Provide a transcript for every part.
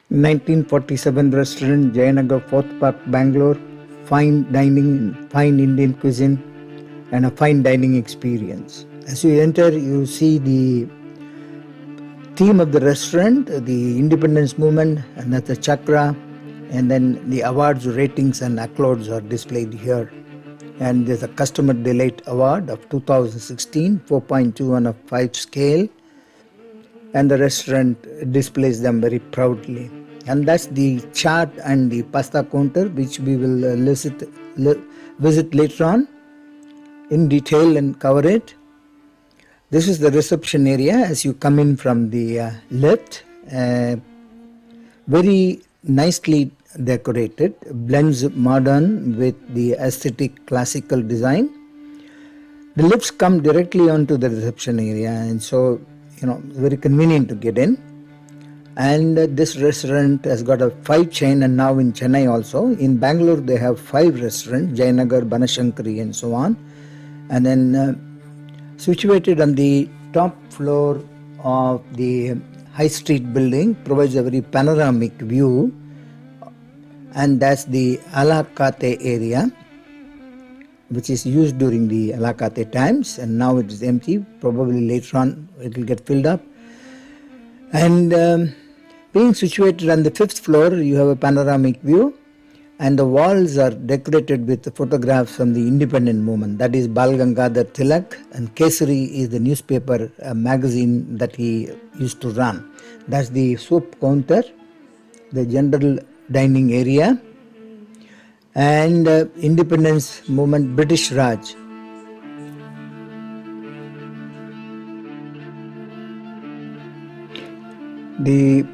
1947 restaurant, Jayanagar, 4th Park, Bangalore. Fine dining, fine Indian cuisine, and a fine dining experience. As you enter, you see the theme of the restaurant, the independence movement, and that's the chakra, and then the awards, ratings, and accolades are displayed here. And there's a Customer Delight Award of 2016, 4.2 on a 5 scale, and the restaurant displays them very proudly. And that's the chart and the pasta counter, which we will visit later on in detail and cover it. This is the reception area as you come in from the lift. Very nicely decorated, blends modern with the aesthetic classical design. The lifts come directly onto the reception area, and so very convenient to get in. And this restaurant has got a 5 chain, and now in Chennai also. In Bangalore they have 5 restaurants, Jayanagar, Banashankari, and so on. And then situated on the top floor of the High Street building, provides a very panoramic view, and that's the a-la-carte area, which is used during the a-la-carte times, and now it is empty. Probably later on it will get filled up. And being situated on the 5th floor, you have a panoramic view, and the walls are decorated with photographs from the independent movement. That is Bal Gangadhar Tilak, and Kesari is the newspaper magazine that he used to run. That's the soup counter, the general dining area, and independence movement, British Raj. The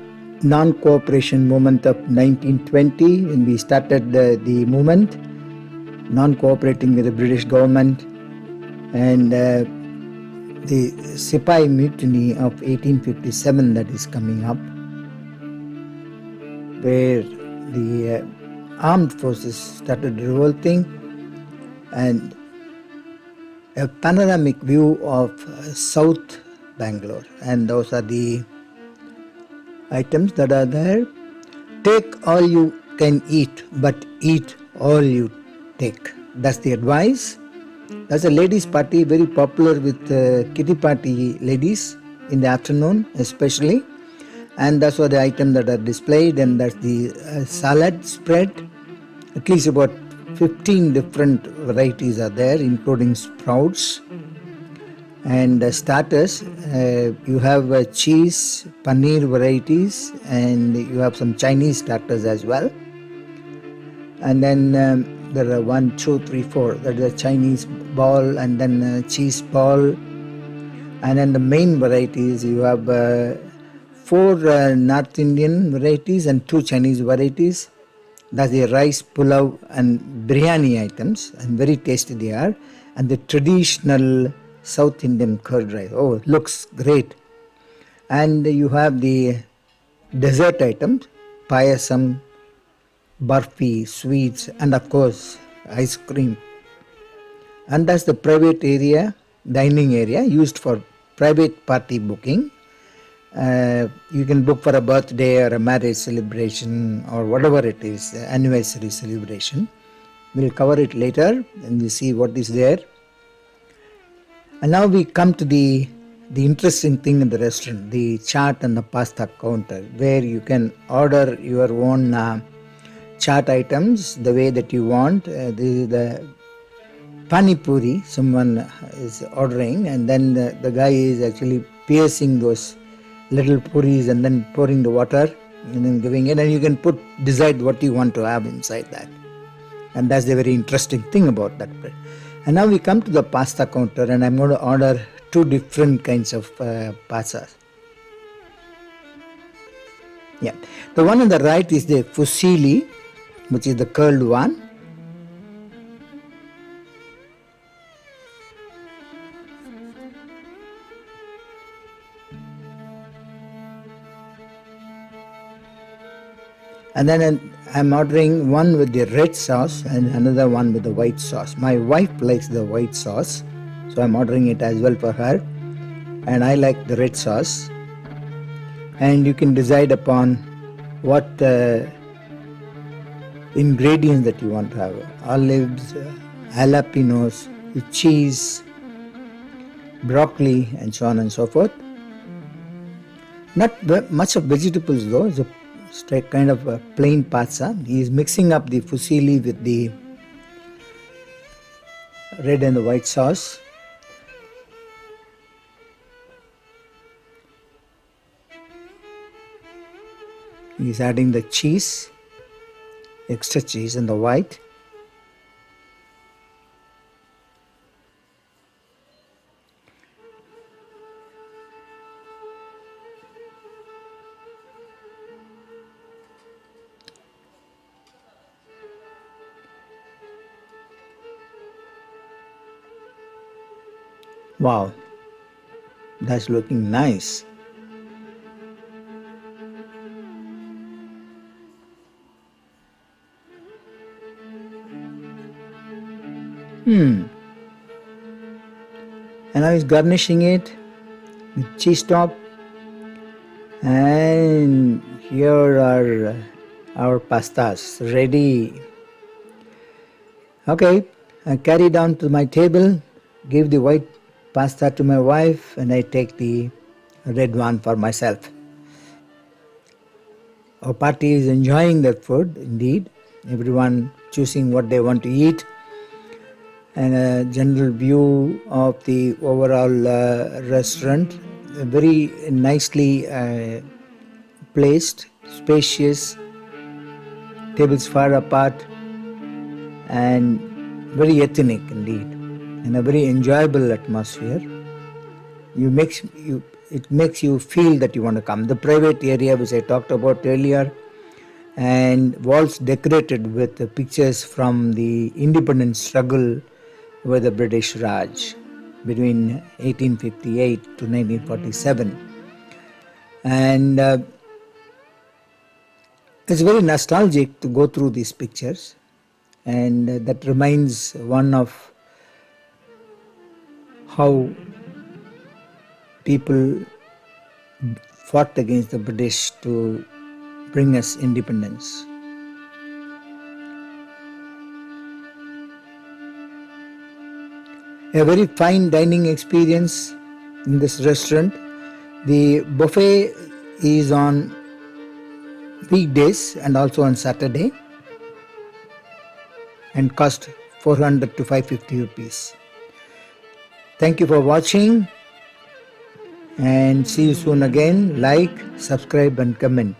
non-cooperation movement of 1920, when we started the movement, non-cooperating with the British government, and the Sepoy Mutiny of 1857 that is coming up, where the armed forces started revolting, and a panoramic view of South Bangalore. And those are the items that are there. Take all you can eat, but eat all you take. That's the advice. That's a ladies' party, very popular with kitty party ladies in the afternoon especially. And that's what the items that are displayed, and that's the salad spread. At least about 15 different varieties are there, including sprouts. And starters, you have cheese, paneer varieties, and you have some Chinese starters as well. And then there are 1, 2, 3, 4. That is a Chinese ball, and then cheese ball. And then the main varieties, you have 4 North Indian varieties and 2 Chinese varieties. That's the rice, Pulav, and Biryani items, and very tasty they are. And the traditional South Indian curd rice. Oh, it looks great. And you have the dessert items, payasam, barfi, sweets, and of course ice cream. And that's the private area, dining area, used for private party booking. You can book for a birthday or a marriage celebration or whatever it is, anniversary celebration. We'll cover it later and we'll see what is there. And now we come to the interesting thing in the restaurant, the chaat and the pasta counter, where you can order your own chaat items the way that you want. This is the pani puri someone is ordering, and then the guy is actually piercing those little puris and then pouring the water and then giving it, and you can decide what you want to have inside that. And that's the very interesting thing about that bread. And now we come to the pasta counter, and I'm going to order 2 different kinds of pastas. Yeah, the one on the right is the fusilli, which is the curled one. And then I'm ordering one with the red sauce and another one with the white sauce. My wife likes the white sauce, so I'm ordering it as well for her. And I like the red sauce. And you can decide upon what ingredients that you want to have: olives, jalapenos, cheese, broccoli, and so on and so forth. Not much of vegetables though. It's a straight kind of a plain pasta. He's mixing up the fusilli with the red and the white sauce. He's adding the cheese, extra cheese and the white. Wow, that's looking nice. And now he's garnishing it with cheese top. And here are our pastas ready. Okay, I carry down to my table, give the white pasta to my wife, and I take the red one for myself. Our party is enjoying their food, indeed. Everyone choosing what they want to eat, and a general view of the overall restaurant. Very nicely placed, spacious, tables far apart, and very ethnic indeed, and a very enjoyable atmosphere. It makes you feel that you want to come. The private area which I talked about earlier, and walls decorated with the pictures from the independence struggle with the British Raj between 1858 to 1947. And it's very nostalgic to go through these pictures, and that reminds one of how people fought against the British to bring us independence. A very fine dining experience in this restaurant. The buffet is on weekdays and also on Saturday, and cost 400 to 550 rupees. Thank you for watching, and see you soon again. Like, subscribe and comment.